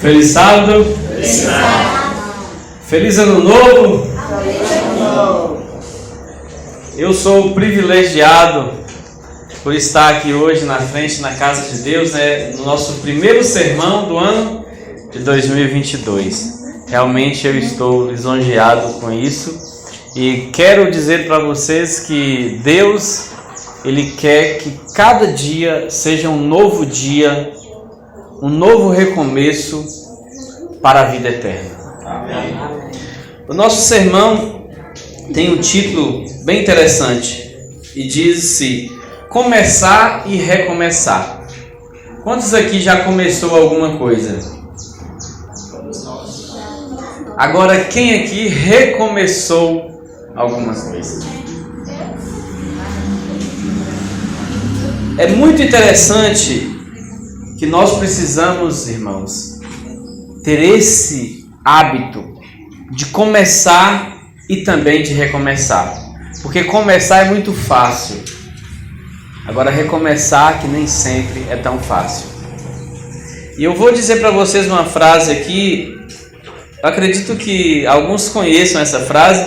Feliz sábado. Feliz ano novo. Eu sou privilegiado por estar aqui hoje na frente, na casa de Deus, no nosso primeiro sermão do ano de 2022. Realmente eu estou lisonjeado com isso e quero dizer para vocês que Deus, Ele quer que cada dia seja um novo dia, um novo recomeço para a vida eterna. Amém. O nosso sermão tem um título bem interessante e diz-se Começar e Recomeçar. Quantos aqui já começou alguma coisa? Agora, quem aqui recomeçou algumas coisas? É muito interessante que nós precisamos, irmãos, ter esse hábito de começar e também de recomeçar. Porque começar é muito fácil. Agora recomeçar que nem sempre é tão fácil. E eu vou dizer para vocês uma frase aqui. Eu acredito que alguns conheçam essa frase.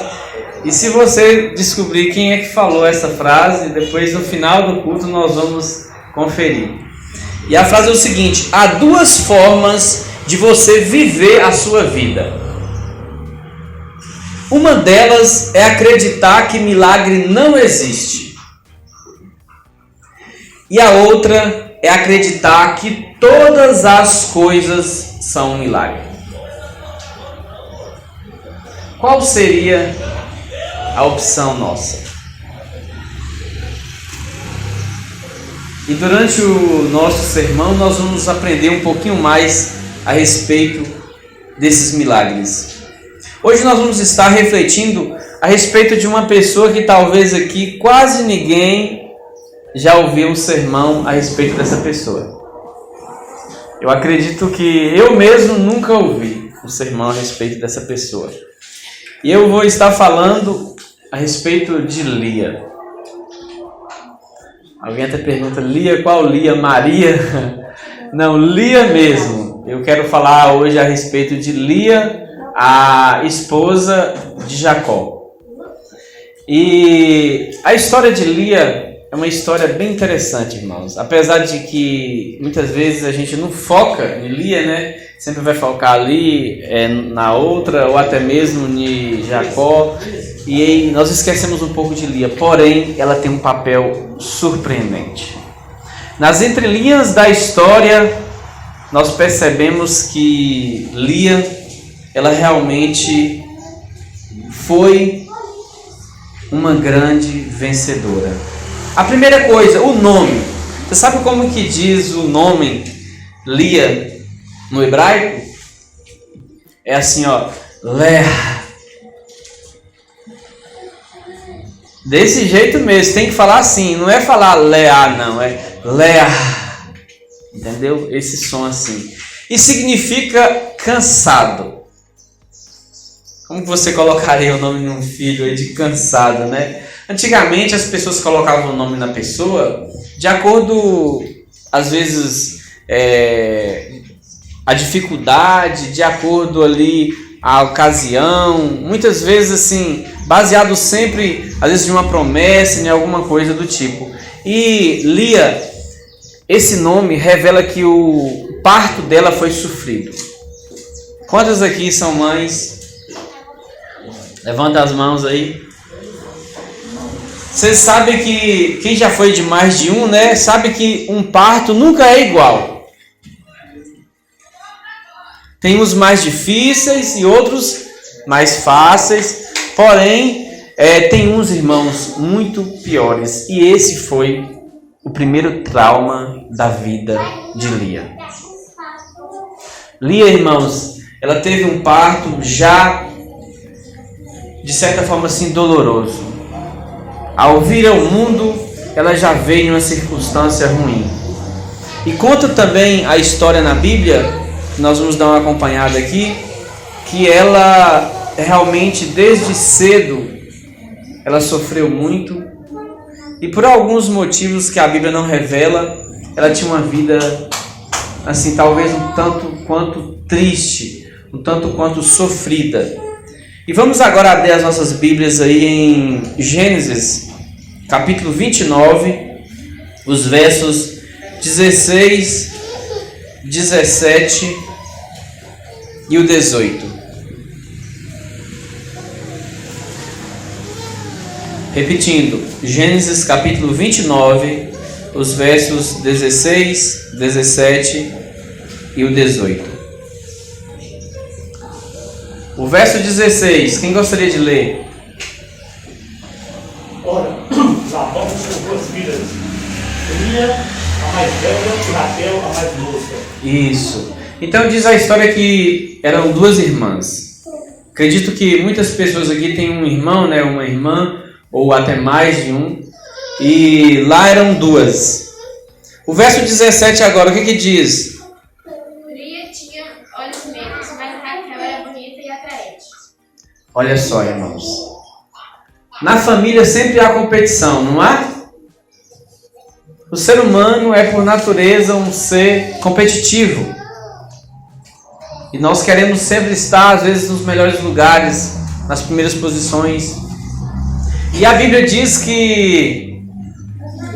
E se você descobrir quem é que falou essa frase, depois no final do culto nós vamos conferir. E a frase é o seguinte: há duas formas de você viver a sua vida. Uma delas é acreditar que milagre não existe. E a outra é acreditar que todas as coisas são um milagre. Qual seria a opção nossa? E durante o nosso sermão nós vamos aprender um pouquinho mais a respeito desses milagres. Hoje nós vamos estar refletindo a respeito de uma pessoa que talvez aqui quase ninguém já ouviu um sermão a respeito dessa pessoa. Eu acredito que eu mesmo nunca ouvi um sermão a respeito dessa pessoa. E eu vou estar falando a respeito de Lia. Alguém até pergunta, Lia, qual Lia? Maria? Não, Lia mesmo. Eu quero falar hoje a respeito de Lia, a esposa de Jacó. E a história de Lia é uma história bem interessante, irmãos. Apesar de que muitas vezes a gente não foca em Lia, Sempre vai focar ali, na outra, ou até mesmo em Jacó. E aí nós esquecemos um pouco de Lia. Porém, ela tem um papel surpreendente. Nas entrelinhas da história, nós percebemos que Lia, ela realmente foi uma grande vencedora. A primeira coisa, o nome. Você sabe como que diz o nome Lia no hebraico? É assim, Leah. Desse jeito mesmo, tem que falar assim, não é falar Leah não, é Leah. Entendeu? Esse som assim. E significa cansado. Como que você colocaria o nome de um filho aí de cansado, Antigamente as pessoas colocavam o nome na pessoa de acordo, às vezes, a dificuldade, de acordo ali a ocasião, muitas vezes assim, baseado sempre, às vezes, em uma promessa, em alguma coisa do tipo. E Lia, esse nome revela que o parto dela foi sofrido. Quantas aqui são mães? Levanta as mãos aí. Você sabe que, quem já foi de mais de um, sabe que um parto nunca é igual. Tem uns mais difíceis e outros mais fáceis. Porém, tem uns, irmãos, muito piores. E esse foi o primeiro trauma da vida de Lia. Lia, irmãos, ela teve um parto já, de certa forma assim, doloroso. Ao vir ao mundo, ela já veio em uma circunstância ruim. E conta também a história na Bíblia, nós vamos dar uma acompanhada aqui, que ela realmente desde cedo, ela sofreu muito. E por alguns motivos que a Bíblia não revela, ela tinha uma vida assim, talvez um tanto quanto triste, um tanto quanto sofrida. E vamos agora abrir as nossas Bíblias aí em Gênesis, capítulo 29, os versos 16, 17 e o 18. Repetindo, Gênesis capítulo 29, os versos 16, 17 e o 18. O verso 16, quem gostaria de ler? Ora, Labão tinha duas filhas, Lia, a mais velha, e Raquel, a mais moça. Isso. Então diz a história que eram duas irmãs. Acredito que muitas pessoas aqui têm um irmão, né, uma irmã, ou até mais de um. E lá eram duas. O verso 17 agora, o que diz? Lia tinha olhos negros, mas Raquel era bonita e atraente. Olha só, irmãos. Na família sempre há competição, não há? O ser humano é por natureza um ser competitivo. E nós queremos sempre estar, às vezes, nos melhores lugares, nas primeiras posições. E a Bíblia diz que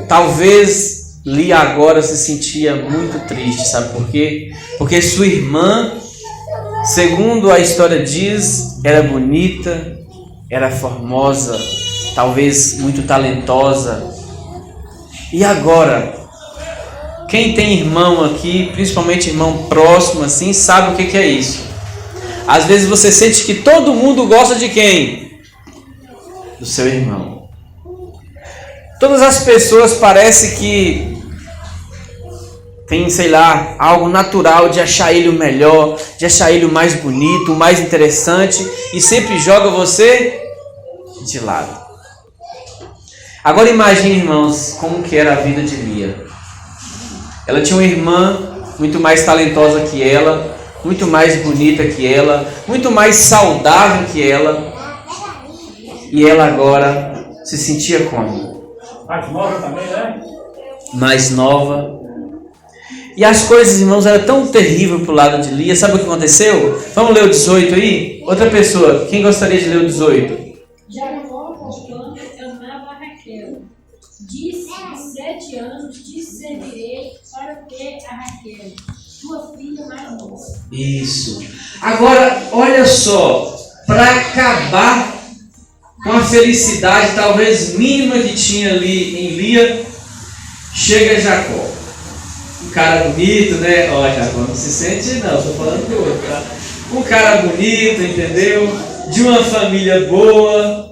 talvez Lia agora se sentia muito triste, sabe por quê? Porque sua irmã, segundo a história diz, era bonita, era formosa, talvez muito talentosa. E agora, quem tem irmão aqui, principalmente irmão próximo assim, sabe o que é isso. Às vezes você sente que todo mundo gosta de quem? Do seu irmão. Todas as pessoas parecem que tem, sei lá, algo natural de achar ele o melhor, de achar ele o mais bonito, o mais interessante, e sempre joga você de lado. Agora imagine, irmãos, como que era a vida de Lia. Ela tinha uma irmã muito mais talentosa que ela, muito mais bonita que ela, muito mais saudável que ela, e ela agora se sentia como? Mais nova também, né? Mais nova. E as coisas, irmãos, eram tão terríveis pro lado de Lia. Sabe o que aconteceu? Vamos ler o 18 aí? Outra pessoa, quem gostaria de ler o 18? Jacó, portanto, amava a Raquel. Disse, 7 anos te servirei para ter a Raquel, tua filha mais moça. Isso. Agora, olha só, para acabar com a felicidade talvez mínima que tinha ali em Lia, chega Jacó. Um cara bonito, né? Ó, Jacó não se sente não, estou falando do outro, tá? Um cara bonito, entendeu? De uma família boa.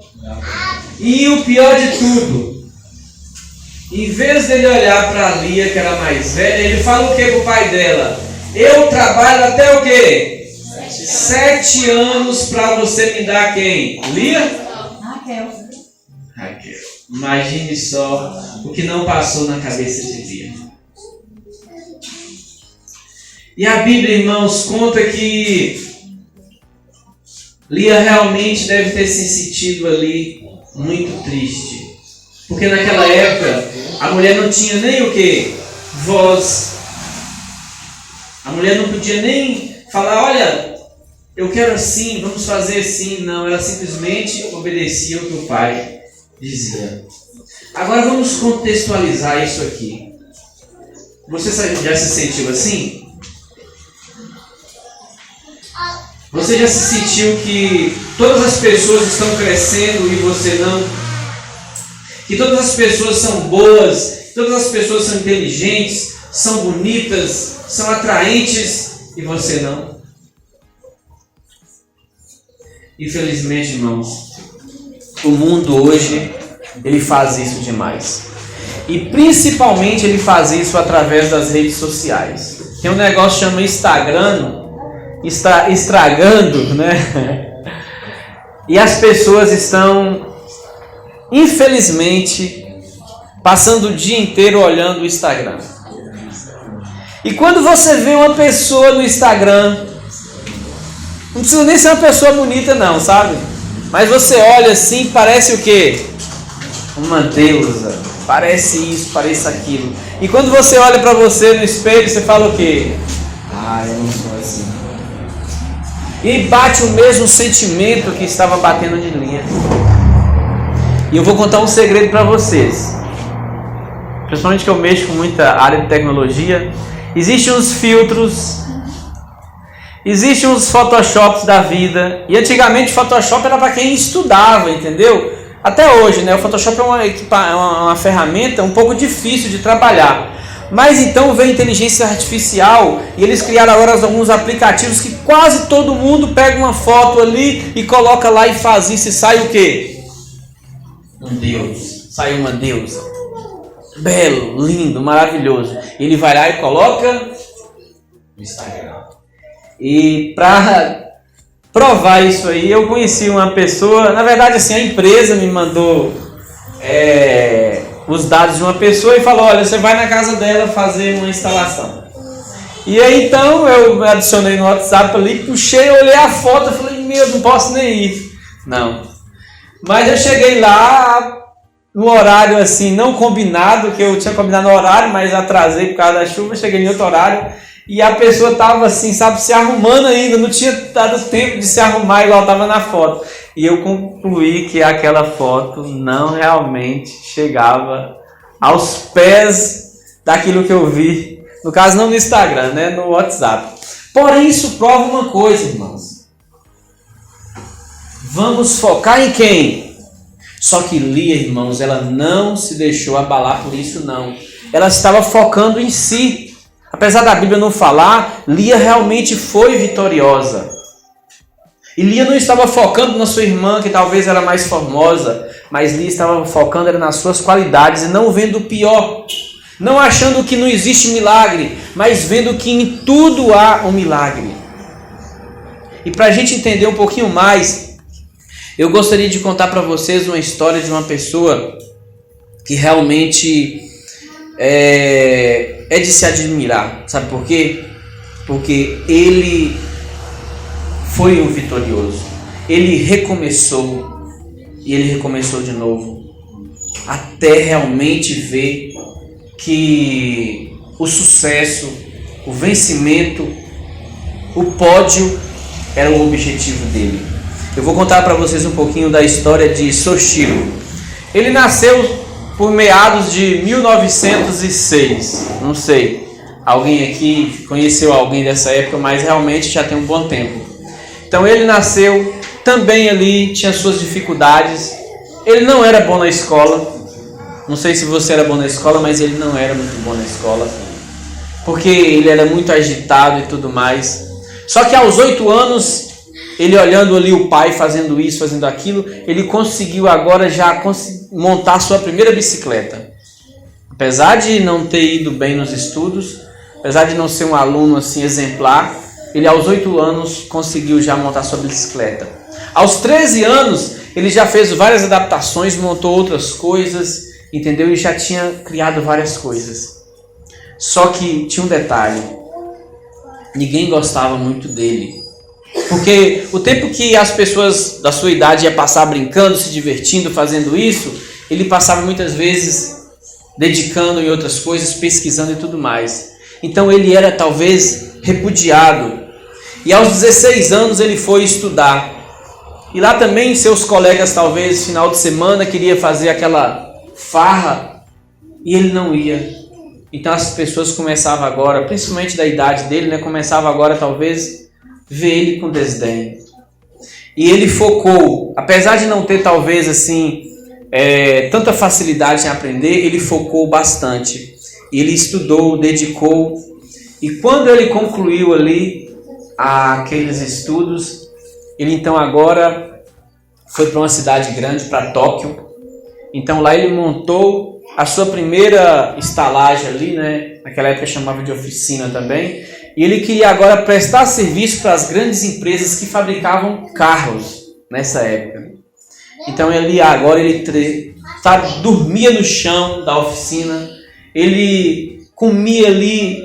E o pior de tudo, em vez dele olhar para Lia, que era mais velha, ele fala o que pro pai dela? Eu trabalho até o quê? 7 anos para você me dar quem? Lia? Raquel. Imagine só o que não passou na cabeça de Lia. E a Bíblia, irmãos, conta que Lia realmente deve ter se sentido ali muito triste. Porque naquela época a mulher não tinha nem o que? Voz. A mulher não podia nem falar, olha, eu quero assim, vamos fazer assim. Não, ela simplesmente obedecia o que o pai dizia. Agora vamos contextualizar isso aqui. Você já se sentiu assim? Você já se sentiu que todas as pessoas estão crescendo e você não? Que todas as pessoas são boas, todas as pessoas são inteligentes, são bonitas, são atraentes e você não? Infelizmente, irmãos, o mundo hoje, ele faz isso demais. E principalmente ele faz isso através das redes sociais. Tem um negócio que chama Instagram, estragando, né? E as pessoas estão, infelizmente, passando o dia inteiro olhando o Instagram. E quando você vê uma pessoa no Instagram, não precisa nem ser uma pessoa bonita não, sabe? Mas você olha assim, parece o quê? Uma deusa. Parece isso, parece aquilo. E quando você olha para você no espelho, você fala o quê? Ah, eu não sou assim. E bate o mesmo sentimento que estava batendo de Lia. E eu vou contar um segredo para vocês. Principalmente que eu mexo com muita área de tecnologia. Existem uns filtros, existem uns Photoshops da vida. E antigamente o Photoshop era para quem estudava, entendeu? Até hoje, né? O Photoshop é uma ferramenta um pouco difícil de trabalhar. Mas então veio a inteligência artificial e eles criaram agora alguns aplicativos que quase todo mundo pega uma foto ali e coloca lá e faz isso e sai o quê? Um Deus. Sai uma deusa. Belo, lindo, maravilhoso. Ele vai lá e coloca no Instagram. E para provar isso aí, eu conheci uma pessoa, na verdade assim, a empresa me mandou os dados de uma pessoa e falou, olha, você vai na casa dela fazer uma instalação. E aí então eu adicionei no WhatsApp ali, puxei, olhei a foto e falei, meu, não posso nem ir. Não. Mas eu cheguei lá no horário assim, não combinado, que eu tinha combinado no horário, mas atrasei por causa da chuva, cheguei em outro horário e a pessoa estava assim, sabe, se arrumando ainda, não tinha dado tempo de se arrumar igual estava na foto. E eu concluí que aquela foto não realmente chegava aos pés daquilo que eu vi, no caso não no Instagram, né, no WhatsApp. Porém, isso prova uma coisa, irmãos. Vamos focar em quem? Só que Lia, irmãos, ela não se deixou abalar por isso, não. Ela estava focando em si. Apesar da Bíblia não falar, Lia realmente foi vitoriosa. E Lia não estava focando na sua irmã, que talvez era mais formosa, mas Lia estava focando nas suas qualidades e não vendo o pior. Não achando que não existe milagre, mas vendo que em tudo há um milagre. E para a gente entender um pouquinho mais, eu gostaria de contar para vocês uma história de uma pessoa que realmente é de se admirar. Sabe por quê? Porque ele foi um vitorioso. Ele recomeçou e ele recomeçou de novo, até realmente ver que o sucesso, o vencimento, o pódio era o objetivo dele. Eu vou contar para vocês um pouquinho da história de Soshiro. Ele nasceu por meados de 1906. Não sei, alguém aqui conheceu alguém dessa época, mas realmente já tem um bom tempo. Então ele nasceu também ali, tinha suas dificuldades. Ele não era bom na escola. Não sei se você era bom na escola, mas ele não era muito bom na escola, porque ele era muito agitado e tudo mais. Só que aos 8 anos, ele olhando ali o pai fazendo isso, fazendo aquilo, ele conseguiu agora já montar sua primeira bicicleta. Apesar de não ter ido bem nos estudos, apesar de não ser um aluno assim exemplar, ele aos 8 anos conseguiu já montar sua bicicleta. Aos 13 anos, ele já fez várias adaptações, montou outras coisas, entendeu? E já tinha criado várias coisas. Só que tinha um detalhe: ninguém gostava muito dele. Porque o tempo que as pessoas da sua idade iam passar brincando, se divertindo, fazendo isso, ele passava muitas vezes dedicando em outras coisas, pesquisando e tudo mais. Então ele era talvez repudiado. E aos 16 anos ele foi estudar. E lá também seus colegas talvez final de semana queriam fazer aquela farra e ele não ia. Então as pessoas começavam agora, principalmente da idade dele, né, começavam agora talvez ver ele com desdém. E ele focou, apesar de não ter talvez assim tanta facilidade em aprender, ele focou bastante. Ele estudou, dedicou, e quando ele concluiu ali aqueles estudos, ele então agora foi para uma cidade grande, para Tóquio. Então lá ele montou a sua primeira estalagem ali, né? Naquela época chamava de oficina também. E ele queria agora prestar serviço para as grandes empresas que fabricavam carros nessa época. Então ele dormia no chão da oficina, ele comia ali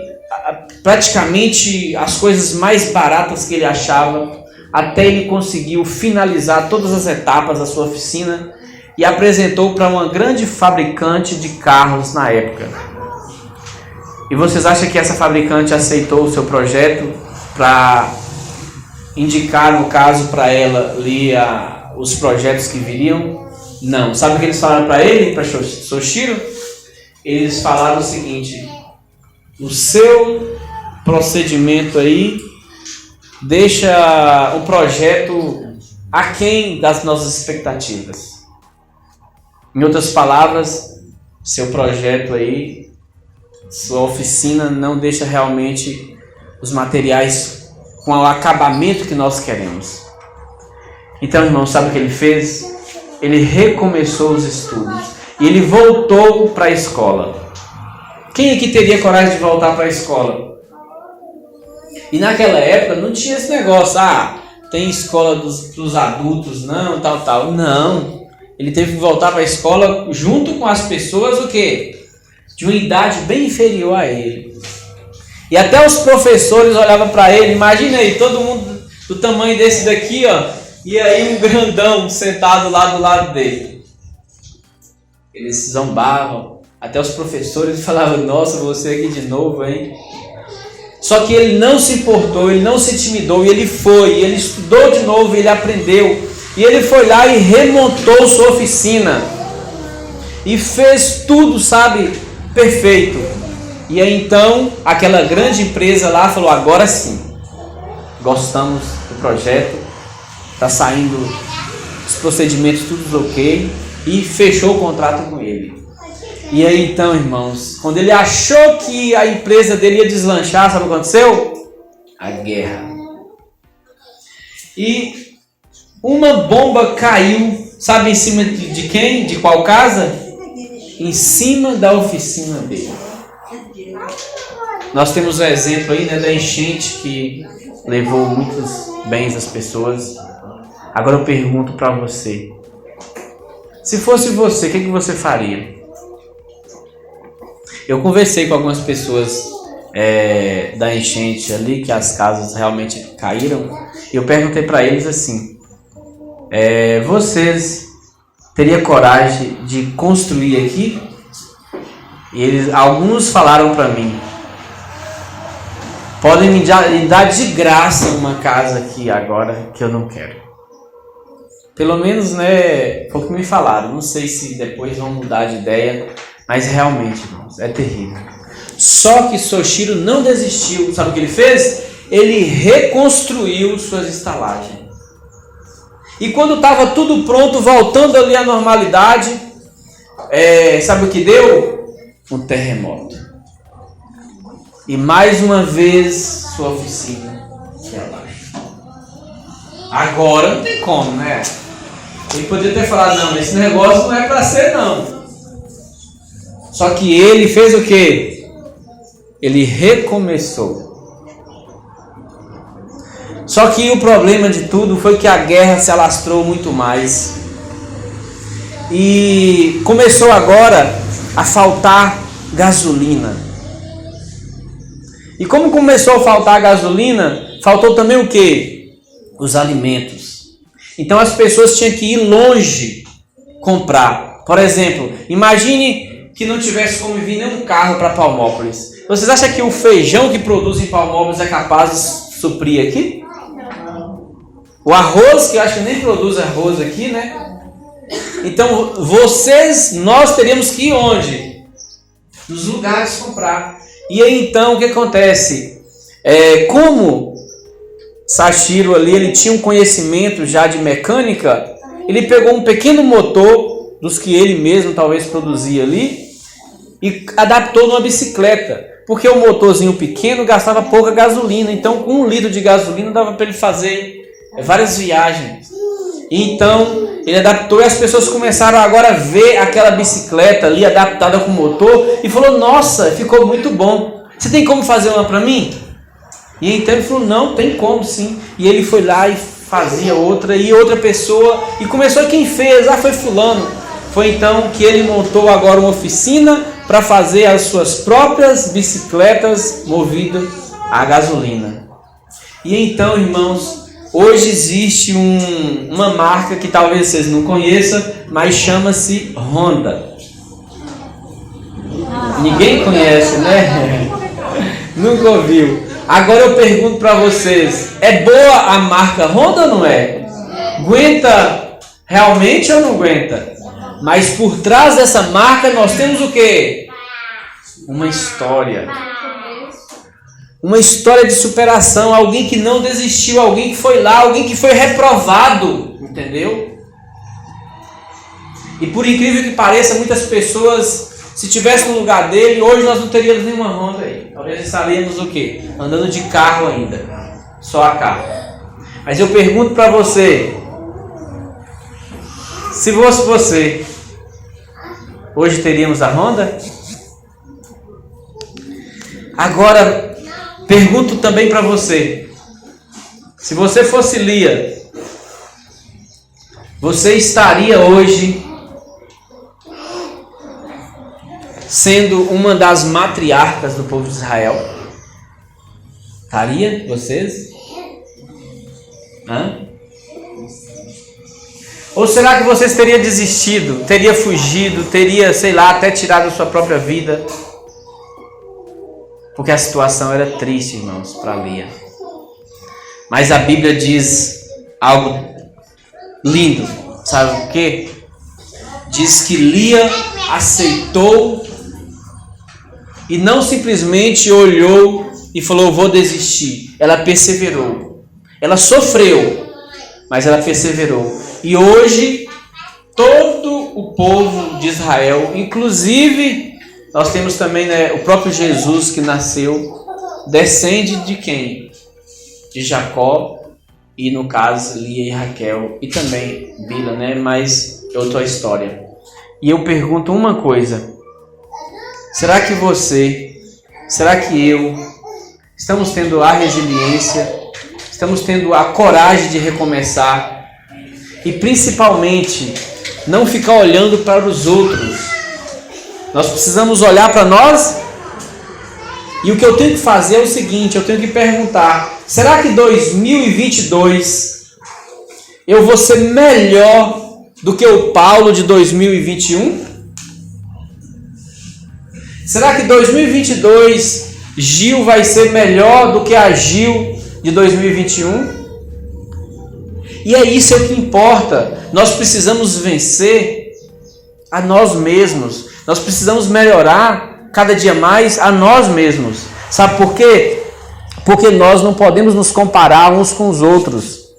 praticamente as coisas mais baratas que ele achava, até ele conseguiu finalizar todas as etapas da sua oficina e apresentou para uma grande fabricante de carros na época. E vocês acham que essa fabricante aceitou o seu projeto para indicar, no caso, para ela ali os projetos que viriam? Não. Sabe o que eles falaram para ele, para Soichiro? Eles falaram o seguinte: o seu procedimento aí deixa o projeto aquém das nossas expectativas. Em outras palavras, seu projeto aí, sua oficina não deixa realmente os materiais com o acabamento que nós queremos. Então, irmão, sabe o que ele fez? Ele recomeçou os estudos e ele voltou para a escola. Quem aqui teria coragem de voltar para a escola? E naquela época não tinha esse negócio, tem escola dos adultos, não, tal. Não. Ele teve que voltar para a escola junto com as pessoas, o quê? De uma idade bem inferior a ele. E até os professores olhavam para ele, imagina aí, todo mundo do tamanho desse daqui, ó, e aí um grandão sentado lá do lado dele. Eles zombavam, até os professores falavam: nossa, você aqui de novo, hein? Só que ele não se importou, ele não se intimidou, e ele foi, ele estudou de novo, ele aprendeu, e ele foi lá e remontou sua oficina, e fez tudo, sabe, perfeito. E aí então, aquela grande empresa lá falou: agora sim, gostamos do projeto, está saindo os procedimentos tudo ok, e fechou o contrato com ele. E aí então, irmãos, quando ele achou que a empresa dele ia deslanchar, sabe o que aconteceu? A guerra. E uma bomba caiu, sabe em cima de quem? De qual casa? Em cima da oficina dele. Nós temos um exemplo aí, né, da enchente que levou muitos bens das pessoas. Agora eu pergunto para você: se fosse você, o que você faria? Eu conversei com algumas pessoas da enchente ali, que as casas realmente caíram, e eu perguntei para eles assim: vocês teriam coragem de construir aqui? E alguns falaram para mim: podem me dar de graça uma casa aqui agora, que eu não quero. Pelo menos, né, foi o que me falaram. Não sei se depois vão mudar de ideia, mas realmente, irmãos, é terrível. Só que Soichiro não desistiu. Sabe o que ele fez? Ele reconstruiu suas estalagens. E quando estava tudo pronto, voltando ali à normalidade, sabe o que deu? Um terremoto. E mais uma vez sua oficina foi abaixo. Agora não tem como, né? Ele poderia ter falado: não, esse negócio não é para ser, não. Só que ele fez o quê? Ele recomeçou. Só que o problema de tudo foi que a guerra se alastrou muito mais. E começou agora a faltar gasolina. E como começou a faltar gasolina, faltou também o quê? Os alimentos. Então as pessoas tinham que ir longe comprar. Por exemplo, imagine que não tivesse como vir nenhum carro para Palmópolis. Vocês acham que o feijão que produz em Palmópolis é capaz de suprir aqui? O arroz, que eu acho que nem produz arroz aqui, né? Então, nós teríamos que ir onde? Nos lugares comprar. E aí então, o que acontece? Como Soichiro ali, ele tinha um conhecimento já de mecânica, ele pegou um pequeno motor, dos que ele mesmo talvez produzia ali, e adaptou numa bicicleta, porque o motorzinho pequeno gastava pouca gasolina, então com 1 litro de gasolina dava para ele fazer várias viagens. E então ele adaptou, e as pessoas começaram agora a ver aquela bicicleta ali adaptada com motor e falou: nossa, ficou muito bom, você tem como fazer uma para mim? E então ele falou: não, tem como sim. E ele foi lá e fazia outra, e outra pessoa, e começou quem fez, foi fulano. Foi então que ele montou agora uma oficina para fazer as suas próprias bicicletas movidas a gasolina. E então, irmãos, hoje existe uma marca que talvez vocês não conheçam, mas chama-se Honda. Ninguém conhece, né? Nunca ouviu. Agora eu pergunto para vocês, é boa a marca Honda ou não é? Aguenta realmente ou não aguenta? Mas por trás dessa marca nós temos o quê? Uma história. Uma história de superação, alguém que não desistiu, alguém que foi lá, alguém que foi reprovado, entendeu? E por incrível que pareça, muitas pessoas, se tivessem no lugar dele, hoje nós não teríamos nenhuma Honda aí. Talvez estaríamos o quê? Andando de carro ainda, só a carro. Mas eu pergunto para você, se fosse você, hoje teríamos a Honda? Agora, pergunto também para você, se você fosse Lia, você estaria hoje sendo uma das matriarcas do povo de Israel? Estaria? Vocês? Hã? Ou será que vocês teriam desistido, teria fugido, teria, sei lá, até tirado a sua própria vida? Porque a situação era triste, irmãos, para Lia. Mas a Bíblia diz algo lindo. Sabe o quê? Diz que Lia aceitou e não simplesmente olhou e falou, vou desistir. Ela perseverou. Ela sofreu, mas ela perseverou. E hoje, todo o povo de Israel, inclusive, nós temos também, né, o próprio Jesus que nasceu, descende de quem? De Jacó, e no caso, Lia e Raquel, e também Bila, né? Mas é outra história. E eu pergunto uma coisa, será que você, será que eu, estamos tendo a resiliência, estamos tendo a coragem de recomeçar, e principalmente, não ficar olhando para os outros? Nós precisamos olhar para nós. E o que eu tenho que fazer é o seguinte, eu tenho que perguntar, será que 2022 eu vou ser melhor do que o Paulo de 2021? Será que 2022 Gil vai ser melhor do que a Gil de 2021? E é isso que importa. Nós precisamos vencer a nós mesmos. Nós precisamos melhorar cada dia mais a nós mesmos. Sabe por quê? Porque nós não podemos nos comparar uns com os outros.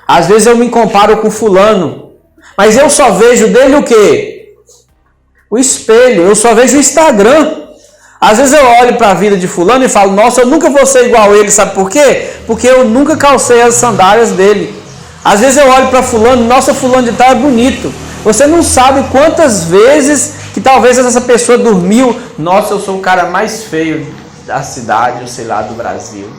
Às vezes eu me comparo com fulano, mas eu só vejo dele o quê? O espelho, eu só vejo o Instagram. Às vezes eu olho para a vida de fulano e falo, nossa, eu nunca vou ser igual a ele, sabe por quê? Porque eu nunca calcei as sandálias dele. Às vezes eu olho para fulano, nossa, fulano de tal é bonito. Você não sabe quantas vezes que talvez essa pessoa dormiu, nossa, eu sou o cara mais feio da cidade, ou sei lá, do Brasil.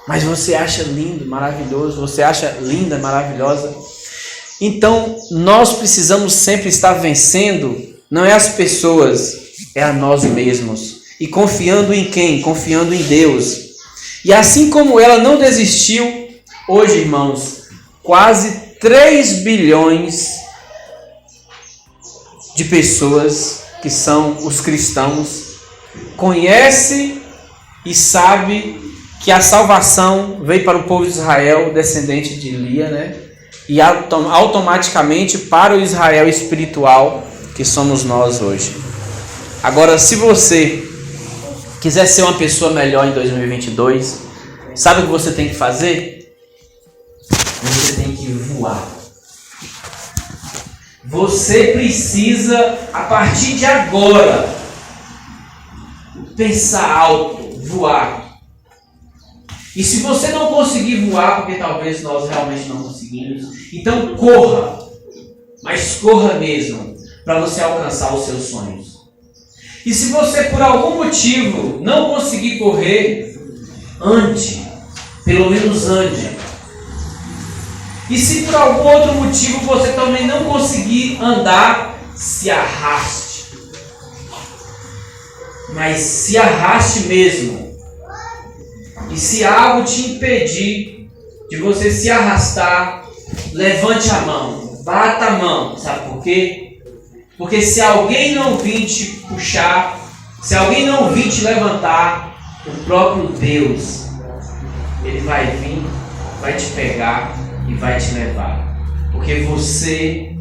Mas você acha lindo, maravilhoso, você acha linda, maravilhosa. Então, nós precisamos sempre estar vencendo, não é as pessoas, é a nós mesmos. E confiando em quem? Confiando em Deus. E assim como ela não desistiu, hoje, irmãos, quase 3 bilhões de pessoas que são os cristãos conhece e sabe que a salvação veio para o povo de Israel, descendente de Lia, né? E automaticamente para o Israel espiritual, que somos nós hoje. Agora, se você quiser ser uma pessoa melhor em 2022, sabe o que você tem que fazer? Você tem que voar. Você precisa, a partir de agora, pensar alto, voar. E se você não conseguir voar, porque talvez nós realmente não conseguimos, então corra, mas corra mesmo, para você alcançar os seus sonhos. E se você por algum motivo não conseguir correr, ande, pelo menos ande. E se por algum outro motivo você também não conseguir andar, se arraste. Mas se arraste mesmo. E se algo te impedir de você se arrastar, levante a mão, bata a mão. Sabe por quê? Porque se alguém não vir te puxar, Se alguém não vir te levantar, o próprio Deus, Ele vai vir, vai te pegar e vai te levar. Porque você,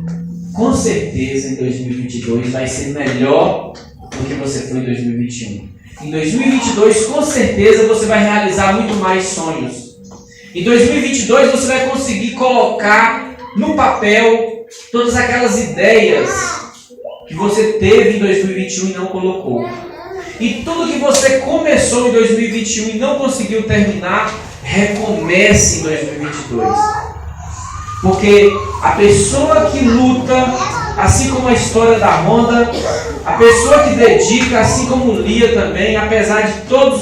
com certeza, em 2022 vai ser melhor do que você foi em 2021. Em 2022, com certeza, você vai realizar muito mais sonhos. Em 2022, você vai conseguir colocar no papel todas aquelas ideias que você teve em 2021 e não colocou. E tudo que você começou em 2021 e não conseguiu terminar, recomece em 2022. Porque a pessoa que luta, assim como a história da Honda, a pessoa que dedica, assim como Lia também, apesar de todos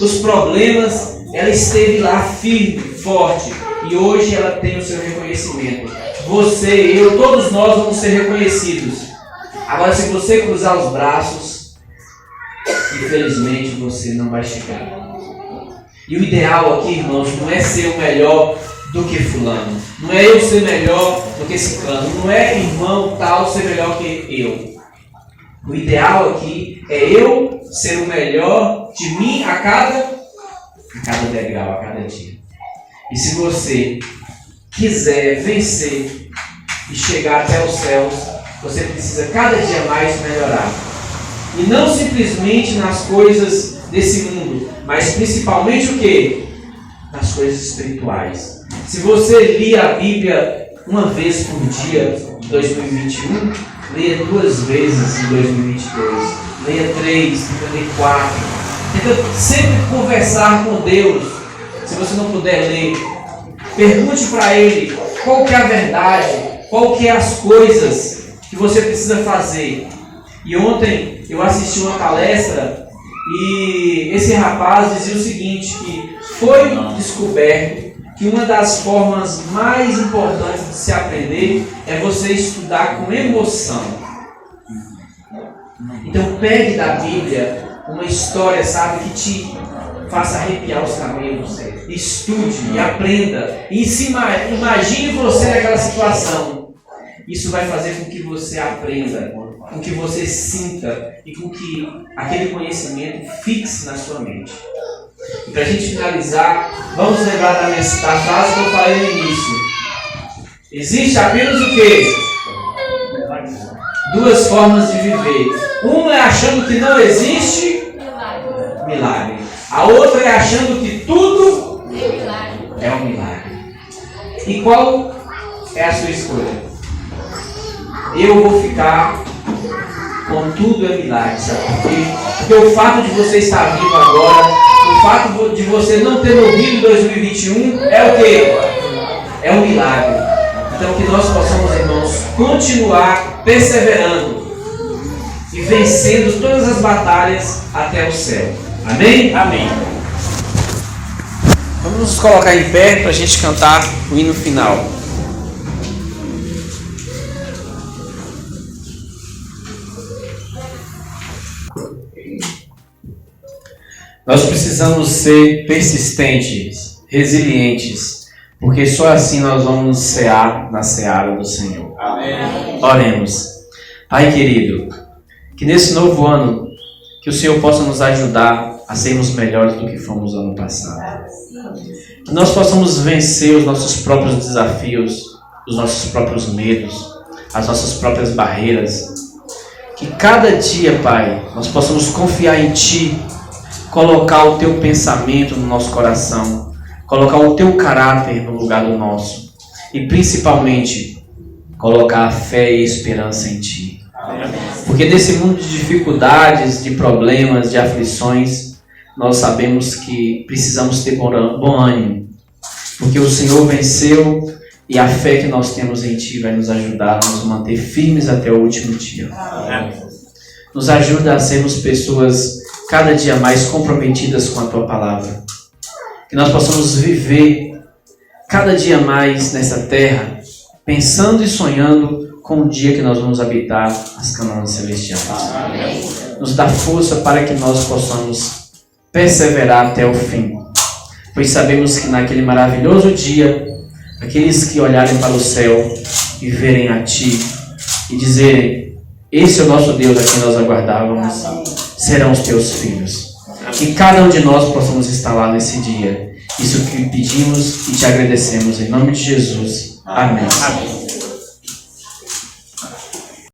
os problemas, ela esteve lá firme, forte. E hoje ela tem o seu reconhecimento. Você, eu, todos nós vamos ser reconhecidos. Agora, se você cruzar os braços, infelizmente você não vai chegar. E o ideal aqui, irmãos, não é ser o melhor do que fulano. Não é eu ser melhor do que ciclano. Não é irmão tal ser melhor que eu. O ideal aqui é eu ser o melhor de mim a cada degrau, a cada dia. E se você quiser vencer e chegar até os céus, você precisa cada dia mais melhorar. E não simplesmente nas coisas desse mundo, mas principalmente o quê? Nas coisas espirituais. Se você lia a Bíblia uma vez por dia em 2021, leia 2 vezes em 2022, leia 3, leia 4. Tenta sempre conversar com Deus. Se você não puder ler, pergunte para Ele qual que é a verdade, qual que é as coisas que você precisa fazer. E ontem eu assisti uma palestra e esse rapaz dizia o seguinte, que foi descoberto que uma das formas mais importantes de se aprender é você estudar com emoção. Então pegue da Bíblia uma história, sabe, que te faça arrepiar os cabelos. Estude e aprenda. E imagine você naquela situação. Isso vai fazer com que você aprenda, com que você sinta e com que aquele conhecimento fixe na sua mente. E para a gente finalizar, vamos lembrar da frase que eu falei no início. Existe apenas o quê? 2 formas de viver. Uma é achando que não existe milagre. A outra é achando que tudo é um milagre. E qual é a sua escolha? Eu vou ficar com tudo é milagre, sabe por quê? Porque o fato de você estar vivo agora, o fato de você não ter morrido em 2021 é o quê? É um milagre. Então que nós possamos, irmãos, continuar perseverando e vencendo todas as batalhas até o céu. Amém? Amém. Vamos nos colocar em pé para a gente cantar o hino final. Nós precisamos ser persistentes, resilientes, porque só assim nós vamos cear na seara do Senhor. Amém. Oremos. Pai querido, que nesse novo ano, que o Senhor possa nos ajudar a sermos melhores do que fomos no ano passado. Que nós possamos vencer os nossos próprios desafios, os nossos próprios medos, as nossas próprias barreiras. Que cada dia, Pai, nós possamos confiar em Ti, colocar o Teu pensamento no nosso coração, colocar o Teu caráter no lugar do nosso e principalmente colocar a fé e a esperança em Ti. Porque nesse mundo de dificuldades, de problemas, de aflições, nós sabemos que precisamos ter bom ânimo, porque o Senhor venceu e a fé que nós temos em Ti vai nos ajudar a nos manter firmes até o último dia. Nos ajuda a sermos pessoas cada dia mais comprometidas com a Tua palavra. Que nós possamos viver cada dia mais nessa terra, pensando e sonhando com o dia que nós vamos habitar as Canaãs celestiais. Amém. Nos dá força para que nós possamos perseverar até o fim, pois sabemos que naquele maravilhoso dia, aqueles que olharem para o céu e verem a Ti e dizerem: esse é o nosso Deus a quem nós aguardávamos, serão os teus filhos. Que cada um de nós possamos estar lá nesse dia. Isso que pedimos e te agradecemos em nome de Jesus. Amém.